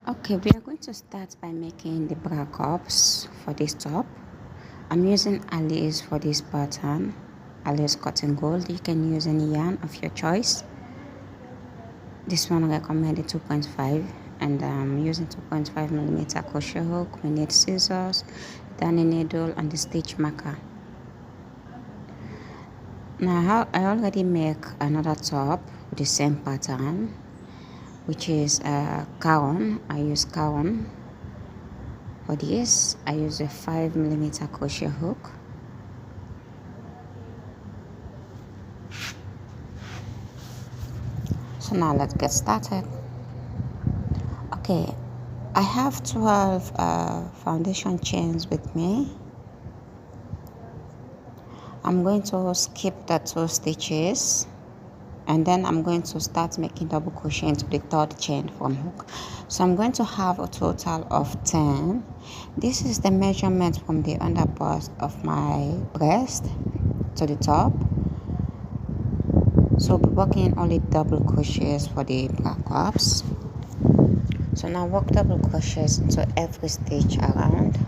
Okay, we are going to start by making the bra cups for this top. I'm using Alice for this pattern, Alice cotton gold. You can use any yarn of your choice. This one I recommended 2.5, and I'm using 2.5 millimeter crochet hook. We need scissors, darning needle, and the stitch marker. Now I already make another top with the same pattern, which is caron. I use caron. For this, I use a 5 millimeter crochet hook. So now let's get started. Okay, I have 12 foundation chains with me. I'm going to skip the 2 stitches, and then I'm going to start making double crochet into the 3rd chain from hook. So I'm going to have a total of 10. This is the measurement from the underpart of my breast to the top. So we'll be working only double crochets for the bra cups. So now work double crochets into every stitch around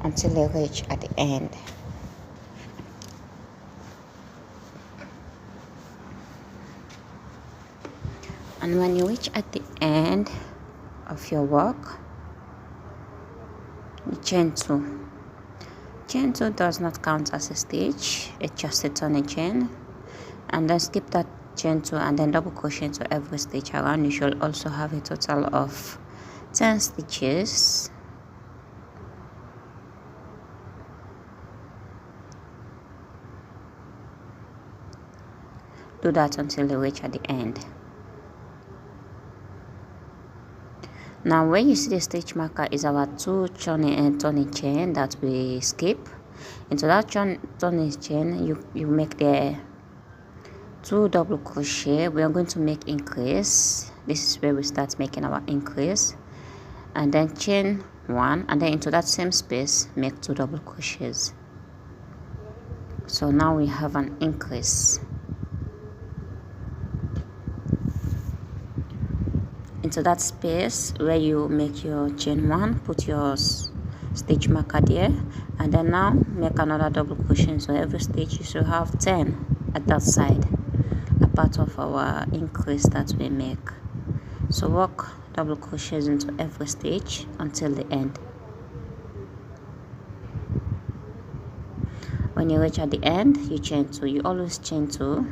until they reach at the end. And when you reach at the end of your work, you chain 2. Chain 2 does not count as a stitch, it's just a turning chain. And then skip that chain 2 and then double crochet into every stitch around. You should also have a total of 10 stitches. Do that until you reach at the end. Now where you see the stitch marker is our 2 turning chain that we skip. Into that turning chain, you make the 2 double crochet. We are going to make increase. This is where we start making our increase, and then chain 1, and then into that same space make 2 double crochets. So now we have an increase. Into that space where you make your chain 1, put your stitch marker there, and then now make another double crochet. So every stitch you should have 10 at that side, a part of our increase that we make. So work double crochets into every stitch until the end. When you reach at the end, you chain 2. You always chain 2,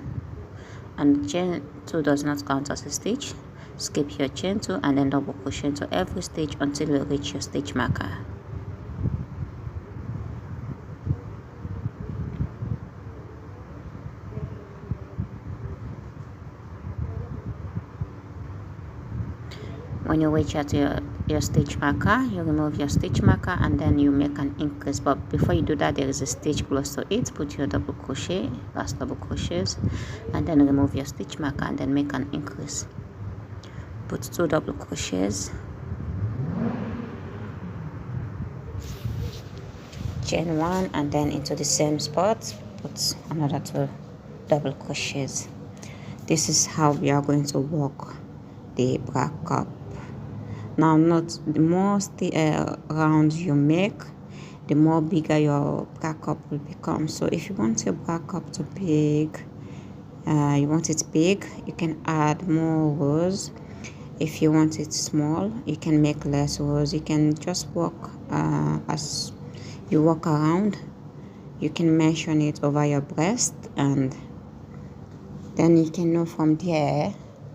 and chain 2 does not count as a stitch. Skip your chain 2 and then double crochet into every stitch until you reach your stitch marker. When you reach at your stitch marker, you remove your stitch marker and then you make an increase. But before you do that, there is a stitch close to it. Put your double crochet, last double crochets, and then remove your stitch marker and then make an increase. Put 2 double crochets, chain 1, and then into the same spot put another 2 double crochets. This is how we are going to work the bra cup. Now, not the more round you make, the more bigger your bra cup will become. So if you want your bra cup to big, you want it big, you can add more rows. If you want it small, you can make less rows. You can just walk as you walk around. You can mention it over your breast, and then you can know from there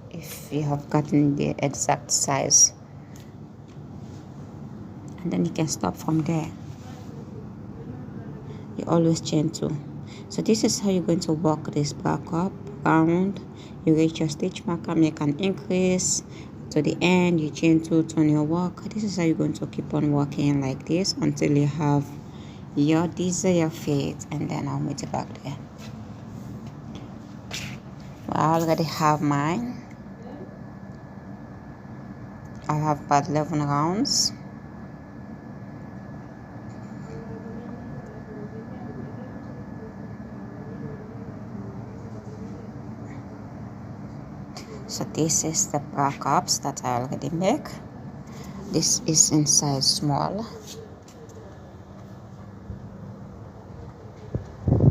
if you have gotten the exact size, and then you can stop from there. You always chain 2. So this is how you're going to work this bra cup round. You reach your stitch marker, make an increase to the end, you chain 2, turn your work. This is how you're going to keep on working like this until you have your desired fit, and then I'll meet you back there. Well, I already have mine. I have about 11 rounds. So this is the bra cups that I already make. This is in size small.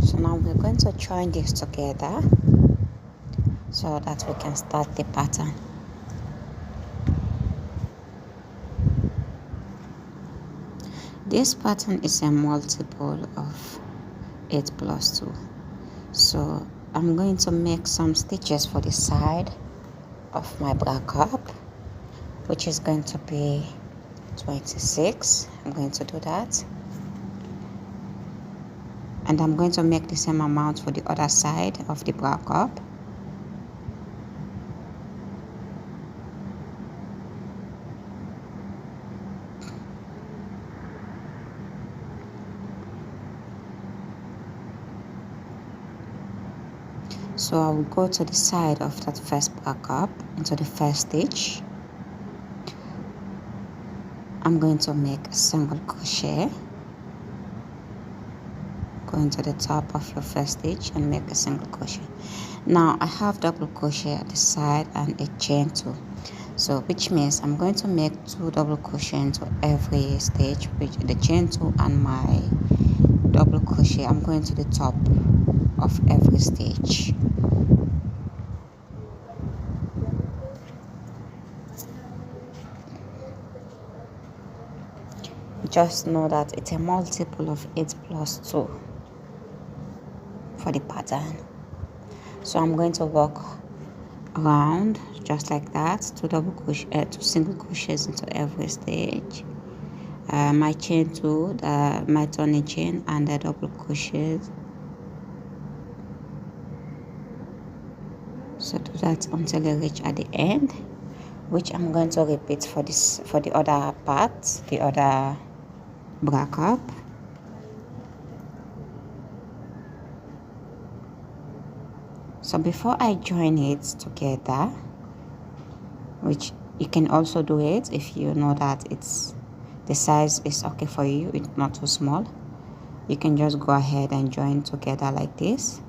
So now we're going to join this together so that we can start the pattern. This pattern is a multiple of 8 plus 2. So I'm going to make some stitches for the side of my bra cup, which is going to be 26. I'm going to do that. And I'm going to make the same amount for the other side of the bra cup. So I will go to the side of that first bra cup into the first stitch. I'm going to make a single crochet. Go into the top of your first stitch and make a single crochet. Now I have double crochet at the side and a chain 2, so which means I'm going to make 2 double crochet into every stitch with the chain 2 and my double crochet. I'm going to the top of every stitch. Just know that it's a multiple of 8 plus 2 for the pattern. So I'm going to walk around just like that, 2 single crochets into every stitch, my chain 2, my turning chain, and the double crochets. So do that until you reach at the end, which I'm going to repeat for the other part, the other bra cup. So before I join it together, which you can also do it if you know that the size is okay for you, it's not too small, you can just go ahead and join together like this.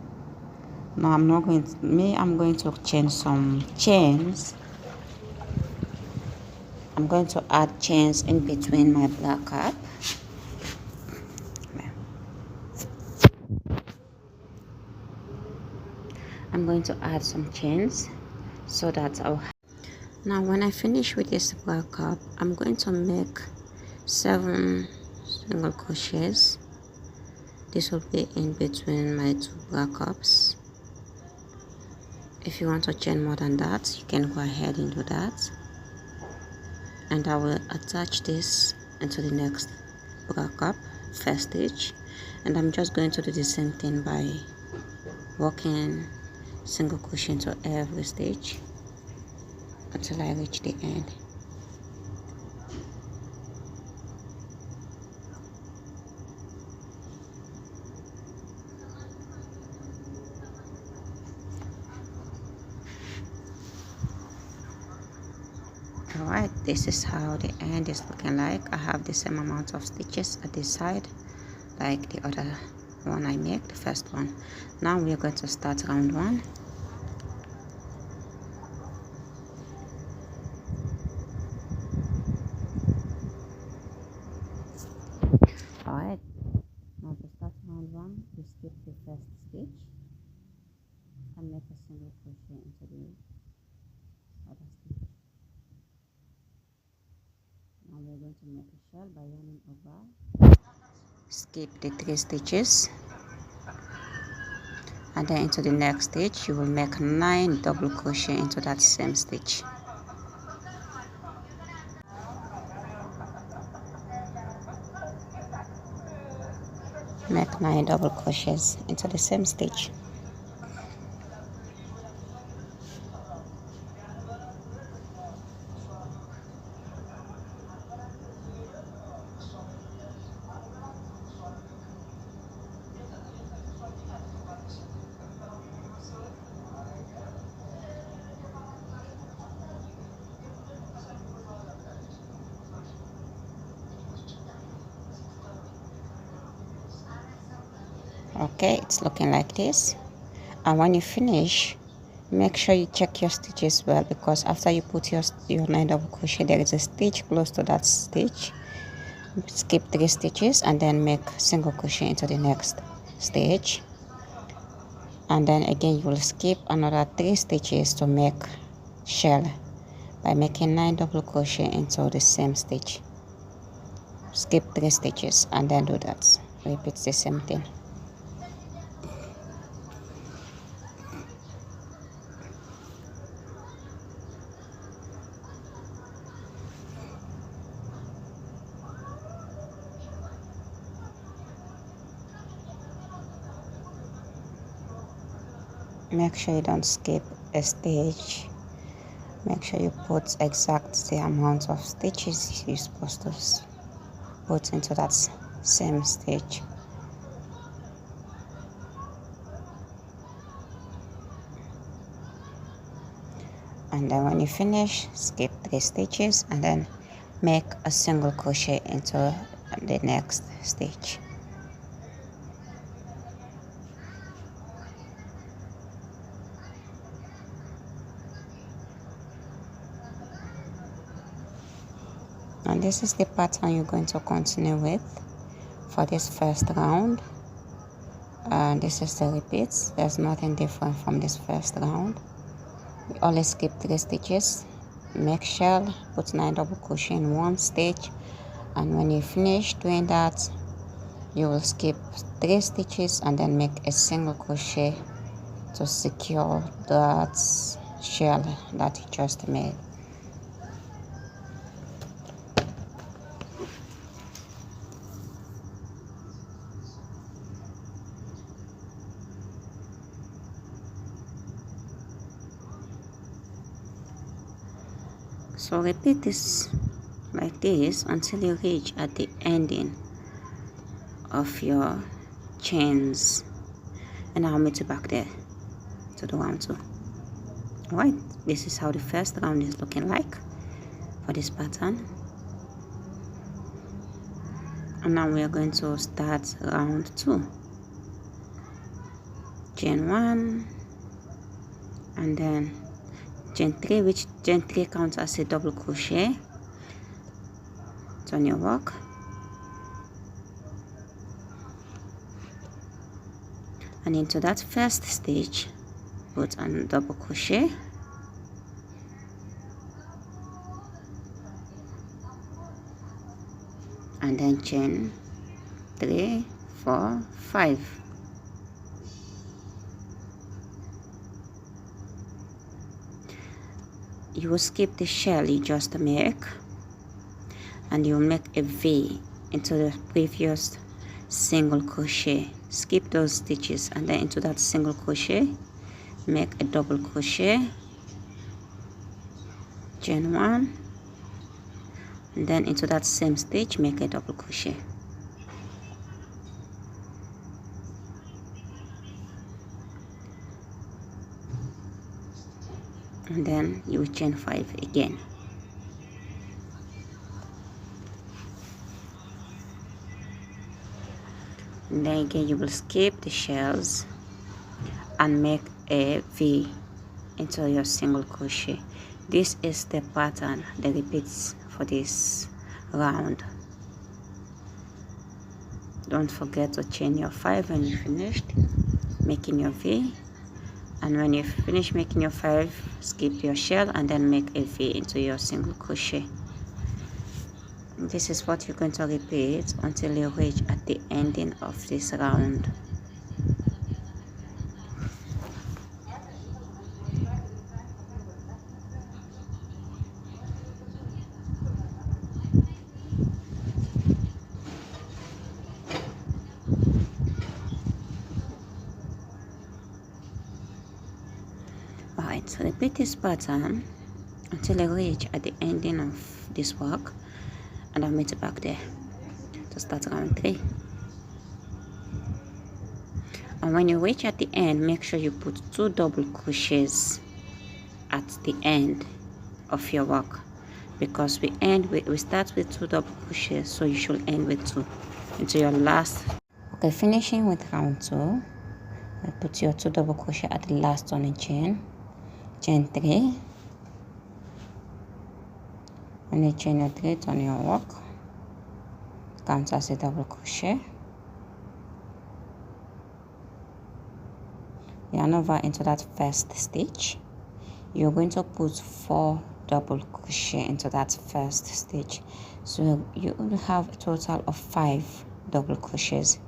Now I'm going to change some chains. I'm going to add chains in between my bra cup. I'm going to add some chains so that now when I finish with this bra cup, I'm going to make 7 single crochets. This will be in between my 2 bra cups. If you want to chain more than that, you can go ahead and do that. And I will attach this into the next bra cup, first stitch, and I'm just going to do the same thing by working single crochet into every stitch until I reach the end. Alright, this is how the end is looking like. I have the same amount of stitches at this side like the other one I made, the first one. Now we are going to start round 1. Alright, now to start round 1, we skip the first stitch and make a single crochet into the other stitch. Now we're going to make a shell by yarning over. Skip the 3 stitches, and then into the next stitch you will make 9 double crochet into that same stitch. Make 9 double crochets into the same stitch. Okay, it's looking like this. And when you finish, Make sure you check your stitches well, because after you put your 9 double crochet, there is a stitch close to that stitch. Skip 3 stitches and then make single crochet into the next stitch, and then again you will skip another 3 stitches to make shell by making 9 double crochet into the same stitch. Skip 3 stitches and then do that. Repeat the same thing. Make sure you don't skip a stitch. Make sure you put exact the amount of stitches you're supposed to put into that same stitch. And then when you finish, skip 3 stitches and then make a single crochet into the next stitch. And this is the pattern you're going to continue with for this first round. And this is the repeats. There's nothing different from this first round. You always skip 3 stitches, make shell, put 9 double crochet in 1 stitch, and when you finish doing that, you will skip 3 stitches and then make a single crochet to secure that shell that you just made. So repeat this like this until you reach at the ending of your chains, and I'll meet you back there to the round 2. Alright, this is how the first round is looking like for this pattern, and now we are going to start round 2. Chain 1 and then chain 3, which chain 3 counts as a double crochet. Turn your work, and into that first stitch put a double crochet, and then chain 3, 4, 5. You will skip the shell you just make, and you will make a V into the previous single crochet. Skip those stitches and then into that single crochet make a double crochet, chain 1, and then into that same stitch make a double crochet. And then you will chain 5 again. And then again you will skip the shells and make a V into your single crochet. This is the pattern that repeats for this round. Don't forget to chain your 5 when you finished making your V, and when you finish making your 5, skip your shell and then make a V into your single crochet. This is what you're going to repeat until you reach at the ending of this round. Alright, so repeat this pattern until I reach at the ending of this work, and I'll meet you back there to start round 3. And when you reach at the end, make sure you put 2 double crochets at the end of your work, because we start with 2 double crochets, so you should end with 2 into your last. Okay, finishing with round 2, put your 2 double crochet at the last turning chain, chain 3. When you chain your 3, turn your work, counts as a double crochet, yarn over into that first stitch. You're going to put 4 double crochet into that first stitch, so you will have a total of 5 double crochets.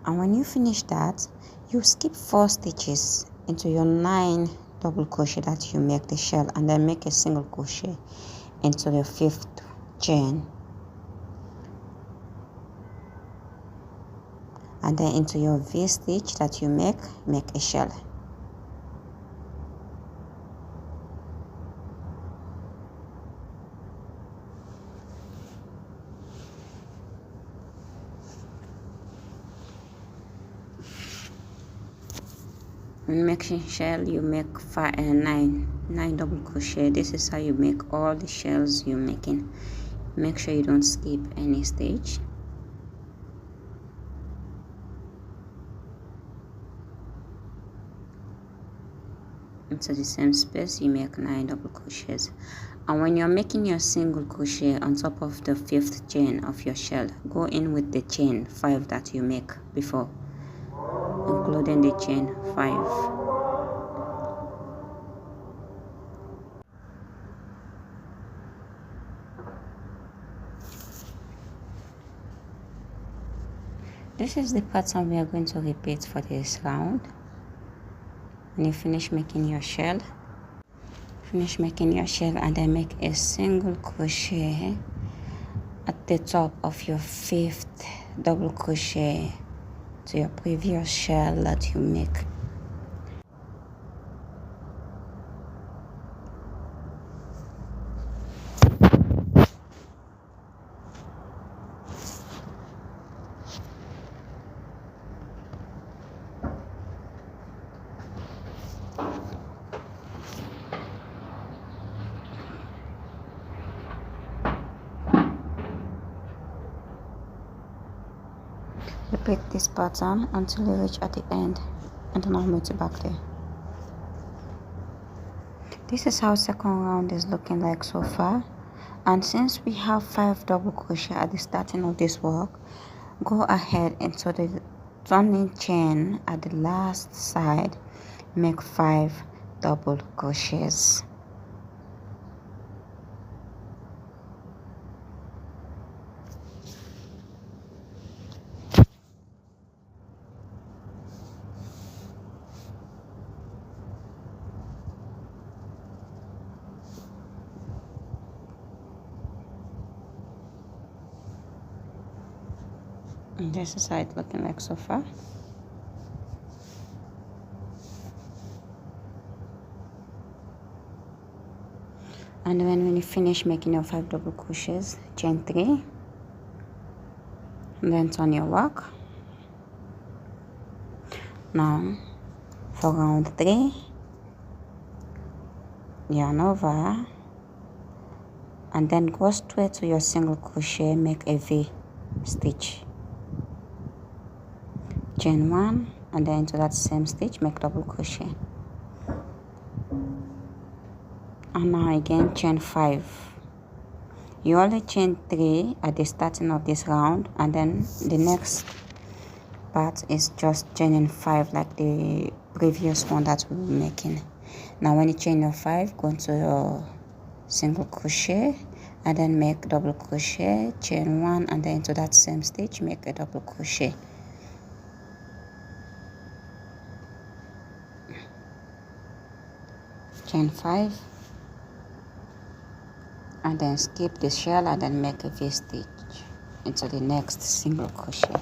And when you finish that, you skip 4 stitches into your 9 double crochet that you make the shell, and then make a single crochet into the 5th chain, and then into your V stitch that you make a shell. When making shell, you make 9 double crochet. This is how you make all the shells you're making. Make sure you don't skip any stage. Into the same space, you make 9 double crochets. And when you're making your single crochet on top of the 5th chain of your shell, go in with the chain 5 that you make before, including the chain 5. This is the pattern we are going to repeat for this round. When you finish making your shell, and then make a single crochet at the top of your 5th double crochet to your previous shell that you make. Repeat this pattern until you reach at the end, and then I'll meet you back there. This is how second round is looking like so far. And since we have 5 double crochet at the starting of this work, go ahead into the turning chain at the last side, make 5 double crochets. And this is how it's looking like so far. And then when you finish making your 5 double crochets, chain 3, and then turn your work. Now for round 3, yarn over, and then go straight to your single crochet, make a V stitch, chain 1, and then into that same stitch make double crochet, and now again chain 5. You only chain 3 at the starting of this round, and then the next part is just chaining 5 like the previous one that we were making. Now when you chain your 5, go into your single crochet and then make double crochet, chain 1, and then into that same stitch make a double crochet. Chain 5, and then skip the shell and then make a V stitch into the next single crochet.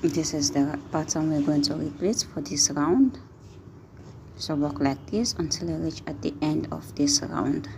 This is the pattern we're going to repeat for this round. So work like this until you reach at the end of this round.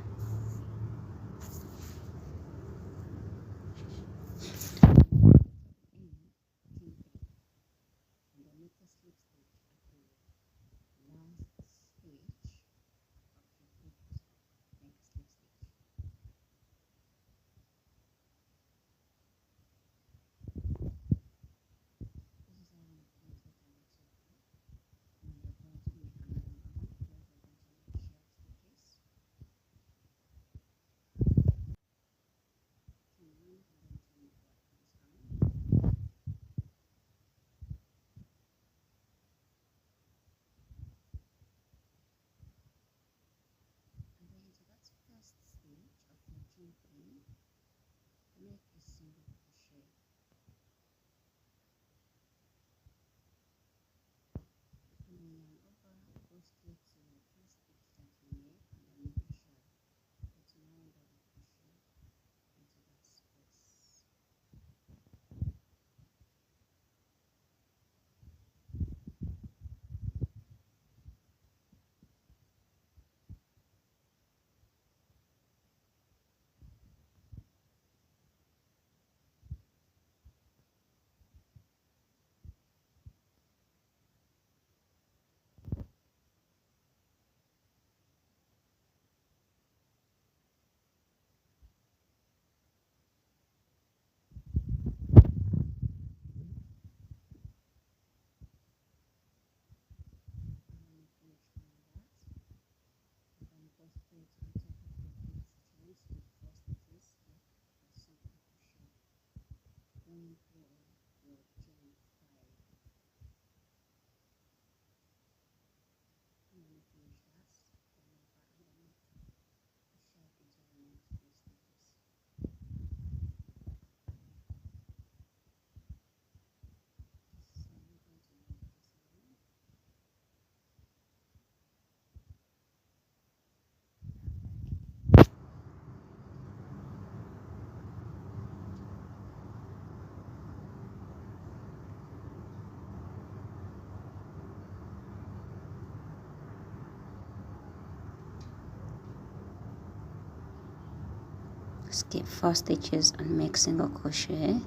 skip 4 stitches and make single crochet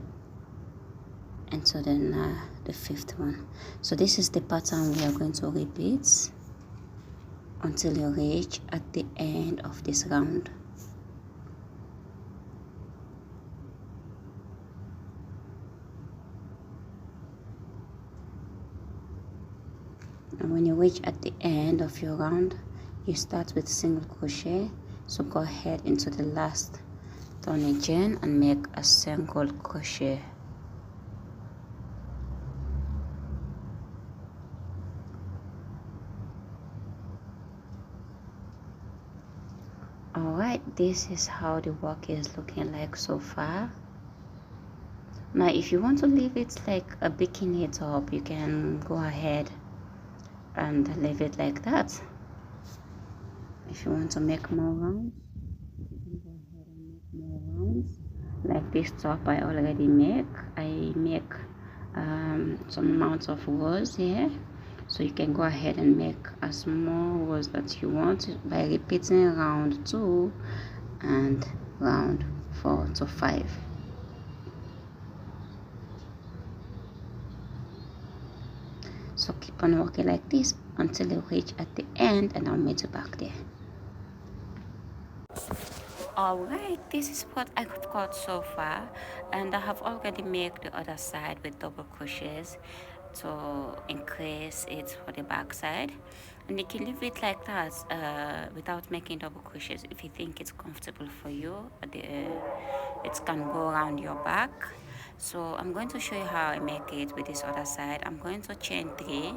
into the 5th one. So this is the pattern we are going to repeat until you reach at the end of this round. And when you reach at the end of your round, you start with single crochet. So go ahead into the last turning chain and make a single crochet. Alright, this is how the work is looking like so far. Now if you want to leave it like a bikini top, you can go ahead and leave it like that. If you want to make more rounds, you can go ahead and make more rounds. Like this top I already make. I make some amounts of rows here. So you can go ahead and make as more rows that you want by repeating round 2 and round 4 to 5. So keep on working like this until you reach at the end, and I'll meet you back there. Alright, this is what I could cut so far, and I have already made the other side with double crochets to increase it for the back side. And you can leave it like that without making double crochets if you think it's comfortable for you. It can go around your back. So I'm going to show you how I make it with this other side. I'm going to chain 3,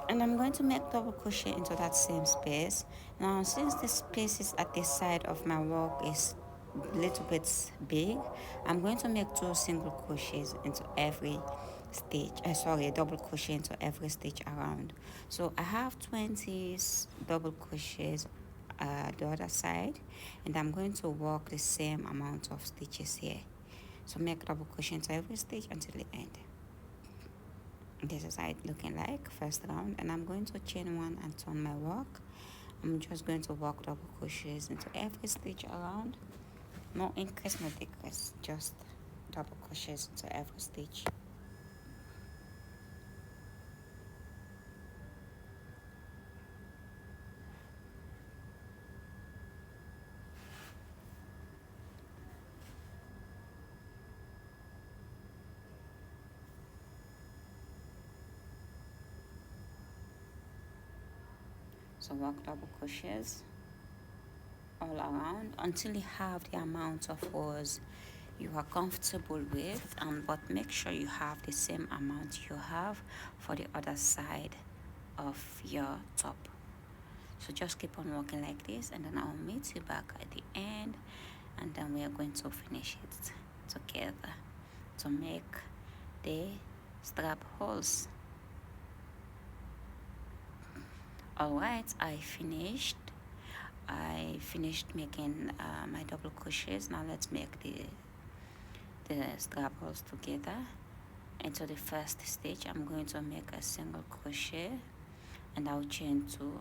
and I'm going to make double crochet into that same space. Now since the spaces at the side of my work is a little bit big, I'm going to make 2 single crochets into every stitch, double crochet into every stitch around. So I have 20 double crochets the other side, and I'm going to work the same amount of stitches here. So make double crochet into every stitch until the end. This is how it's looking like first round, and I'm going to chain 1 and turn my work. I'm just going to work double crochets into every stitch around. No increase, no decrease, just double crochets into every stitch. So work double crochets all around until you have the amount of rows you are comfortable with, but make sure you have the same amount you have for the other side of your top. So just keep on working like this, and then I'll meet you back at the end, and then we are going to finish it together to make the strap holes. Alright, I finished making my double crochets. Now let's make the strap holes together. Into the first stitch I'm going to make a single crochet, and I'll chain 2.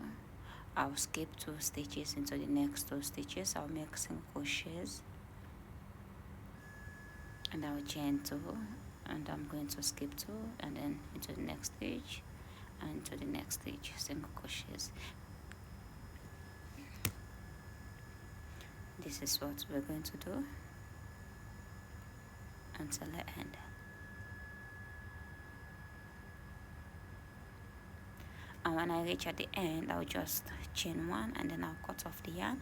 I'll skip 2 stitches into the next 2 stitches. I'll make single crochets, and I'll chain 2, and I'm going to skip 2, and then into the next stitch, and to the next stitch, single crochets. This is what we're going to do until the end. And when I reach at the end, I'll just chain 1, and then I'll cut off the yarn.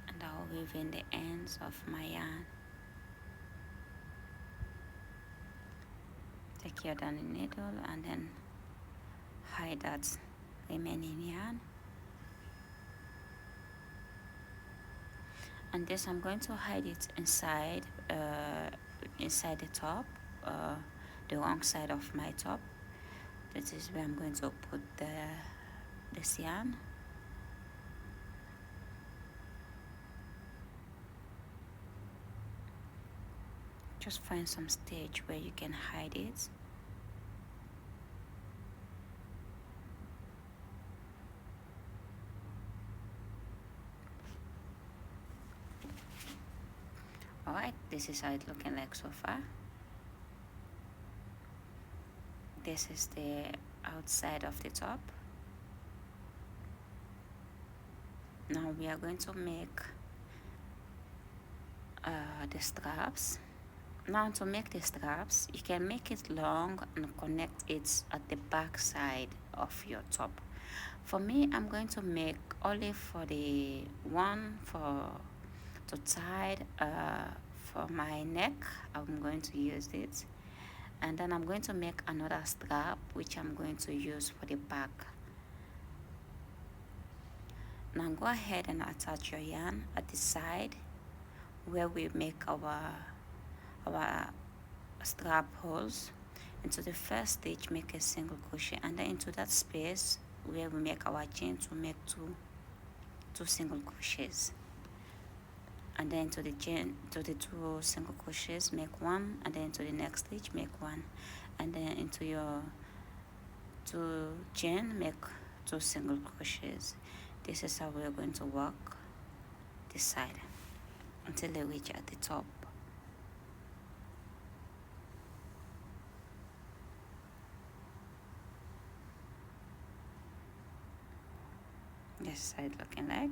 And I'll weave in the ends of my yarn. Take your darning needle and then hide that remaining yarn. And this I'm going to hide it inside the top, the wrong side of my top. This is where I'm going to put this yarn. Just find some stitch where you can hide it. This is how it's looking like so far. This is the outside of the top. Now we are going to make the straps. Now to make the straps, you can make it long and connect it at the back side of your top. For me, I'm going to make only for the one for to tie for my neck. I'm going to use it, and then I'm going to make another strap which I'm going to use for the back. Now go ahead and attach your yarn at the side where we make our strap holes. Into the first stitch, make a single crochet, and then into that space where we make our chain, to make two single crochets, and then to the chain, to the 2 single crochets, make 1, and then to the next stitch make 1, and then into your 2 chain, make 2 single crochets. This is how we're going to work this side until they reach at the top. This side looking like.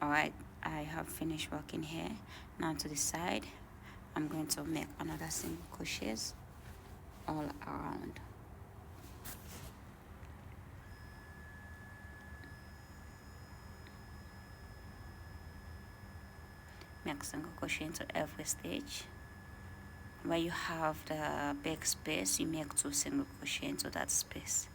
Alright, I have finished working here. Now to the side, I'm going to make another single crochets all around. Make single crochet into every stitch. Where you have the big space, you make 2 single crochet into that space.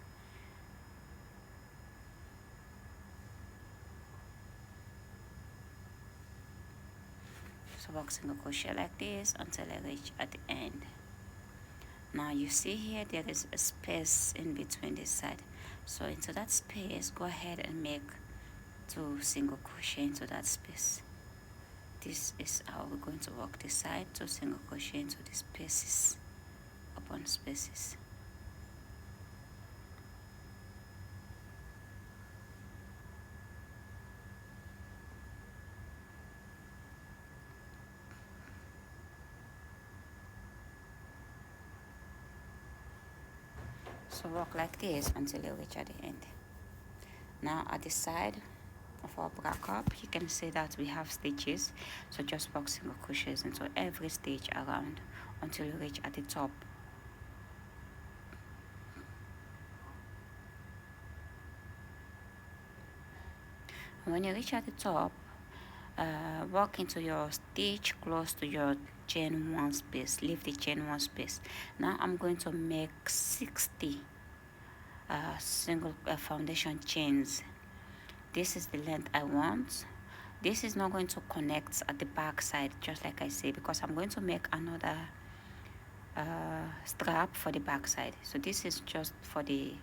So work single crochet like this until I reach at the end. Now you see here there is a space in between this side, so into that space go ahead and make 2 single crochet into that space. This is how we're going to work this side, 2 single crochet into the spaces upon spaces. So work like this until you reach at the end. Now at the side of our bra cup, you can see that we have stitches, so just work single crochets into every stitch around until you reach at the top. When you reach at the top, walk into your stitch close to your chain 1 space, leave the chain 1 space. Now I'm going to make 60 single foundation chains. This is the length I want. This is not going to connect at the back side, just like I say, because I'm going to make another strap for the back side. So this is just for the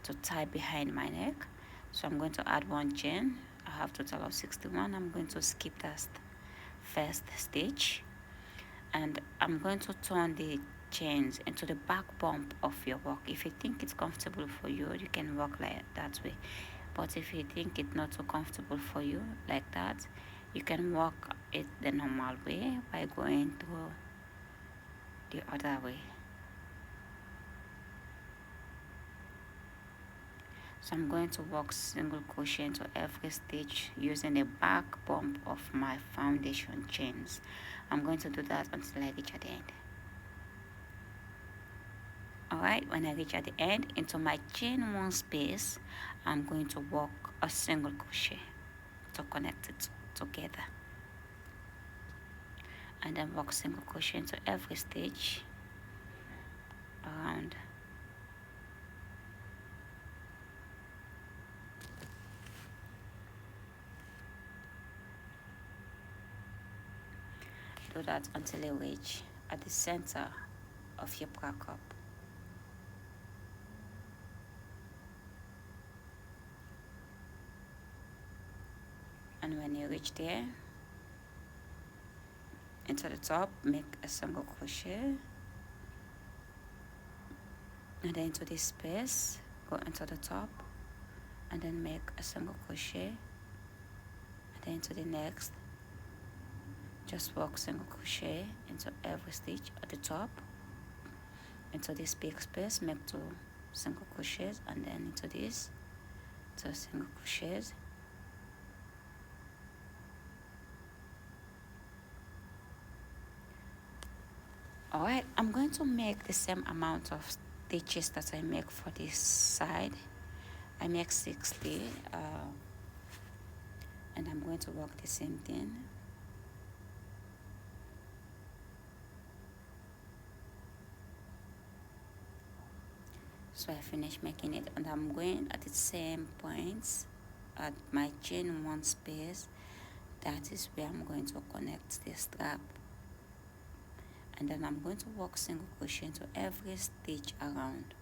to tie behind my neck. So I'm going to add 1 chain. I have total of 61. I'm going to skip that first stitch, and I'm going to turn the chains into the back bump of your work. If you think it's comfortable for you, you can work like that way, but if you think it's not so comfortable for you like that, you can work it the normal way by going through the other way. So I'm going to work single crochet into every stitch using the back bump of my foundation chains. I'm going to do that until I reach at the end. Alright, when I reach at the end, into my chain 1 space, I'm going to work a single crochet to connect it together, and then work single crochet into every stitch around. Do that until you reach at the center of your bra cup. And when you reach there, into the top, make a single crochet, and then into this space, go into the top, and then make a single crochet, and then into the next, just work single crochet into every stitch at the top. Into this big space, make 2 single crochets, and then into this 2 single crochets. Alright, I'm going to make the same amount of stitches that I make for this side. I make 60, and I'm going to work the same thing. So I finished making it, and I'm going at the same points at my chain 1 space. That is where I'm going to connect the strap, and then I'm going to work single crochet into every stitch around.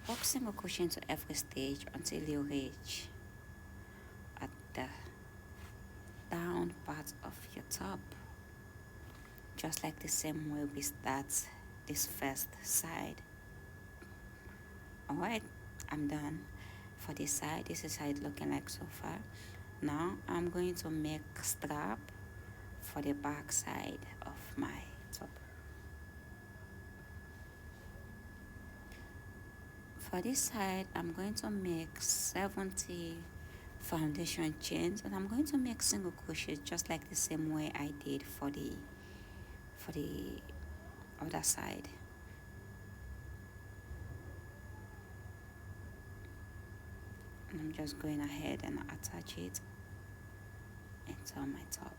Work single crochet into every stitch until you reach at the down part of your top, just like the same way we start this first side. Alright, I'm done for this side. This is how it's looking like so far. Now I'm going to make strap for the back side of my top. For this side, I'm going to make 70 foundation chains, and I'm going to make single crochets just like the same way I did for the other side. And I'm just going ahead and attach it into my top.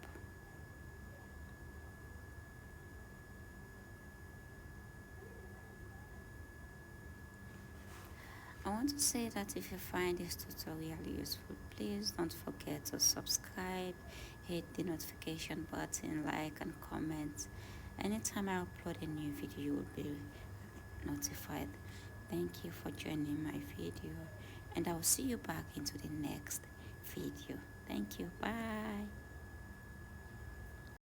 I want to say that if you find this tutorial useful, please don't forget to subscribe, hit the notification button, like and comment. Anytime I upload a new video, you will be notified. Thank you for joining my video, and I will see you back into the next video. Thank you. Bye.